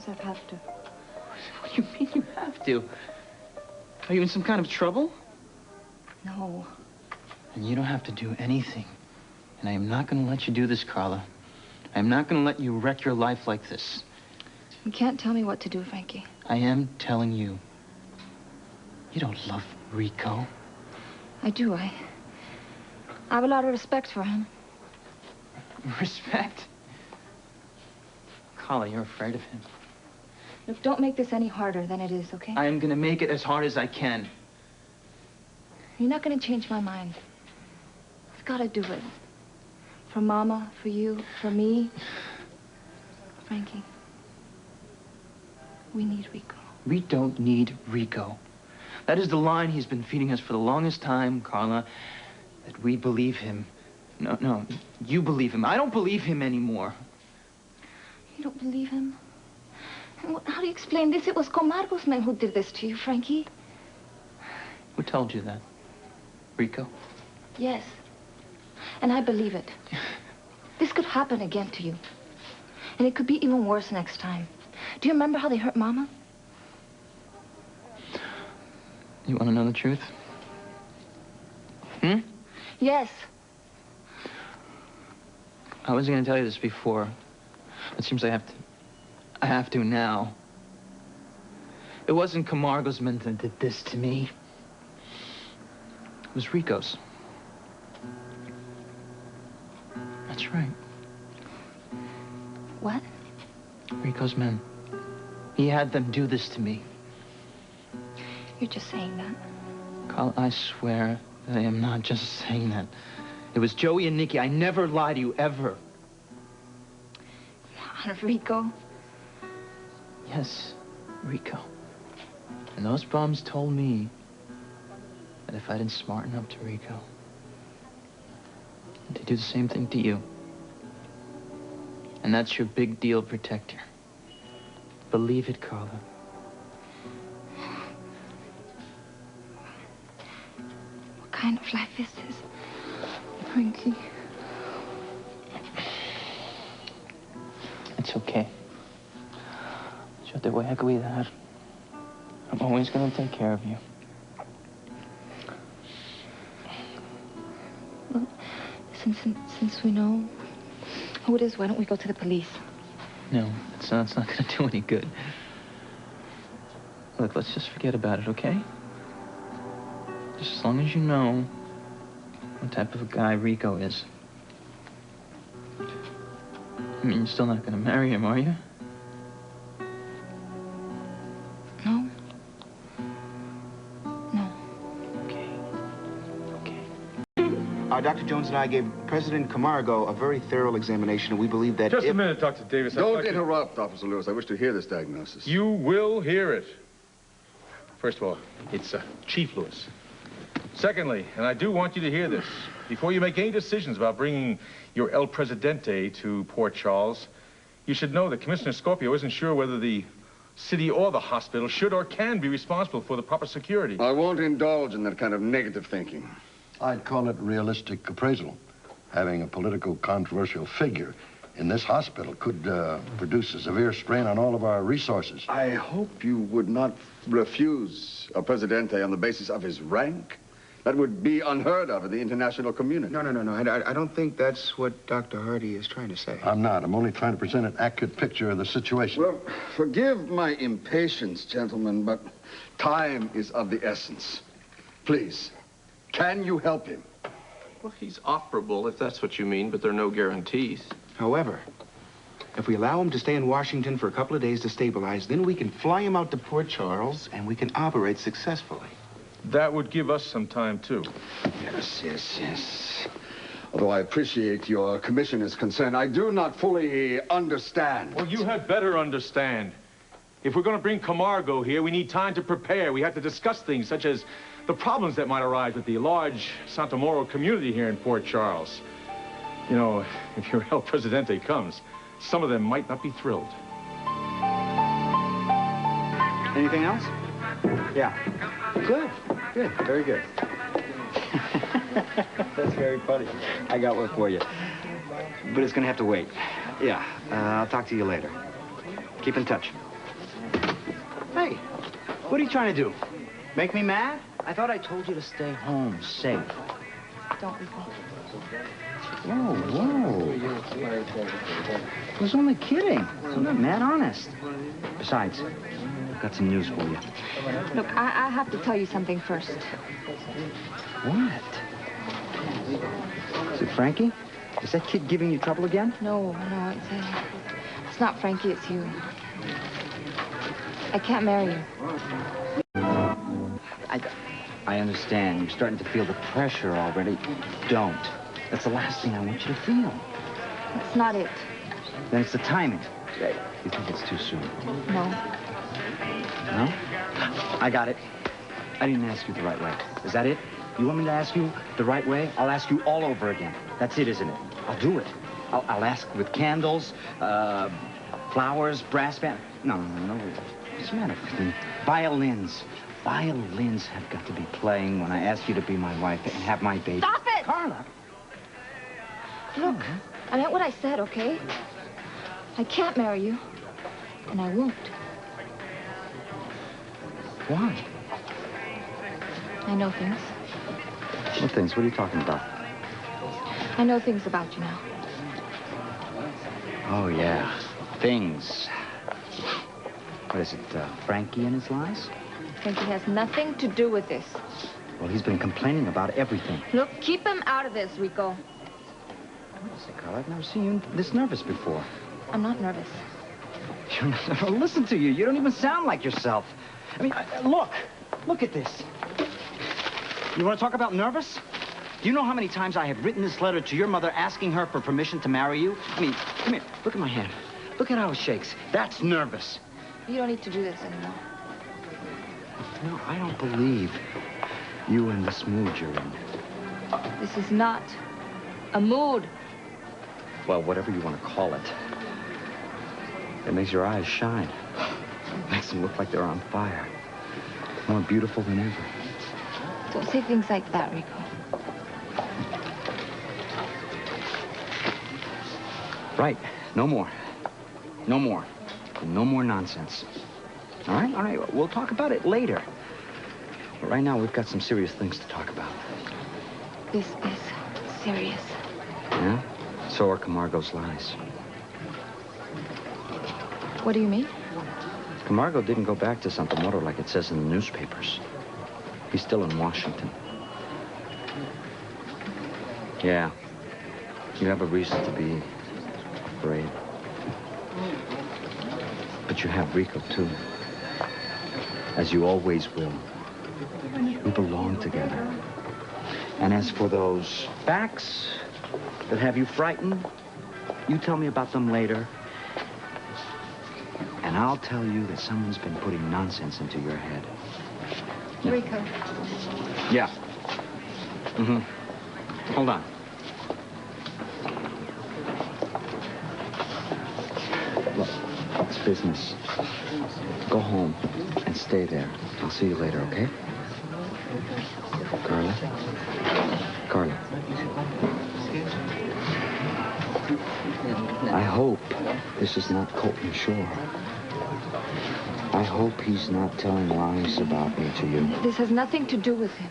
Sometimes I have to. What do you mean you have to? Are you in some kind of trouble? No. And you don't have to do anything. And I am not going to let you do this, Carla. I am not going to let you wreck your life like this. You can't tell me what to do, Frankie. I am telling you. You don't love Rico. I do. I have a lot of respect for him. Respect? Carla, you're afraid of him. Look, don't make this any harder than it is, okay? I am going to make it as hard as I can. You're not going to change my mind. You've got to do it. For Mama, for you, for me. Frankie, we need Rico. We don't need Rico. That is the line he's been feeding us for the longest time, Carla. That we believe him. No, you believe him. I don't believe him anymore. You don't believe him? How do you explain this? It was Camargo's men who did this to you, Frankie. Who told you that? Rico? Yes. And I believe it. This could happen again to you. And it could be even worse next time. Do you remember how they hurt Mama? You want to know the truth? Yes. I wasn't going to tell you this before. It seems I have to now. It wasn't Camargo's men that did this to me. It was Rico's. That's right. What? Rico's men. He had them do this to me. You're just saying that. Carl, I swear that I am not just saying that. It was Joey and Nikki. I never lie to you, ever. Rico? Yes, Rico. And those bums told me that if I didn't smarten up to Rico, they'd do the same thing to you. And that's your big deal protector. Believe it, Carla. What kind of life is this, Frankie? It's okay. Yo te voy a cuidar. I'm always gonna take care of you. Well, since we know who it is, why don't we go to the police? No, it's not gonna do any good. Look, let's just forget about it, okay? Just as long as you know what type of a guy Rico is. I mean, you're still not gonna marry him, are you? No. No. Okay. Dr. Jones and I gave President Camargo a very thorough examination, and we believe that Just a minute, Dr. Davis. Don't interrupt, Officer Lewis. I wish to hear this diagnosis. You will hear it. First of all, it's Chief Lewis. Secondly, and I do want you to hear this, before you make any decisions about bringing your El Presidente to Port Charles, you should know that Commissioner Scorpio isn't sure whether the city or the hospital should or can be responsible for the proper security. I won't indulge in that kind of negative thinking. I'd call it realistic appraisal. Having a political controversial figure in this hospital could produce a severe strain on all of our resources. I hope you would not refuse a Presidente on the basis of his rank. That would be unheard of in the international community. No. I don't think that's what Dr. Hardy is trying to say. I'm not. I'm only trying to present an accurate picture of the situation. Well, forgive my impatience, gentlemen, but time is of the essence. Please, can you help him? Well, he's operable, if that's what you mean, but there are no guarantees. However, if we allow him to stay in Washington for a couple of days to stabilize, then we can fly him out to Port Charles, and we can operate successfully. That would give us some time, too. Yes. Although I appreciate your commissioner's concern, I do not fully understand. Well, you had better understand. If we're going to bring Camargo here, we need time to prepare. We have to discuss things such as the problems that might arise with the large Santa Moro community here in Port Charles. You know, if your El Presidente comes, some of them might not be thrilled. Anything else? Yeah. Good. Very good. That's very funny. I got one for you. But it's going to have to wait. Yeah, I'll talk to you later. Keep in touch. What are you trying to do? Make me mad? I thought I told you to stay home, safe. Don't leave me. Whoa, whoa. I was only kidding. I'm not mad, honest. Besides, I've got some news for you. Look, I have to tell you something first. What? Is it Frankie? Is that kid giving you trouble again? No, it's not Frankie, it's you. I can't marry you. I understand. You're starting to feel the pressure already. Don't. That's the last thing I want you to feel. That's not it. Then it's the timing. You think it's too soon? No. No? I got it. I didn't ask you the right way. Is that it? You want me to ask you the right way? I'll ask you all over again. That's it, isn't it? I'll do it. I'll ask with candles, flowers, brass band. No. What's the matter with me? Violins. Violins have got to be playing when I ask you to be my wife and have my baby. Stop it! Carla! Look, I meant what I said, okay? I can't marry you, and I won't. Why? I know things. What things? What are you talking about? I know things about you now. Oh, yeah. Things. What is it, Frankie and his lies? Frankie has nothing to do with this. Well, he's been complaining about everything. Look, keep him out of this, Rico. Wait a second, Carl. I've never seen you this nervous before. I'm not nervous. Listen to you. You don't even sound like yourself. I mean, look at this. You want to talk about nervous? Do you know how many times I have written this letter to your mother asking her for permission to marry you? I mean, come here. Look at my hand. Look at how it shakes. That's nervous. You don't need to do this anymore. No, I don't believe you in this mood you're in. This is not a mood. Well, whatever you want to call it. It makes your eyes shine. It makes them look like they're on fire. More beautiful than ever. Don't say things like that, Rico. Right. No more. No more. No more nonsense. All right? All right. We'll talk about it later. But right now, we've got some serious things to talk about. This is serious. Yeah? So are Camargo's lies. What do you mean? Camargo didn't go back to Santa Moro like it says in the newspapers. He's still in Washington. Yeah. You have a reason to be afraid. But you have Rico, too. As you always will. We belong together. And as for those facts that have you frightened, you tell me about them later. And I'll tell you that someone's been putting nonsense into your head. Rico. Yeah. Mm-hmm. Hold on. Look, it's business. Go home and stay there. I'll see you later, okay? Carla? Carla. I hope this is not Colton Shore. I hope he's not telling lies about me to you. This has nothing to do with him.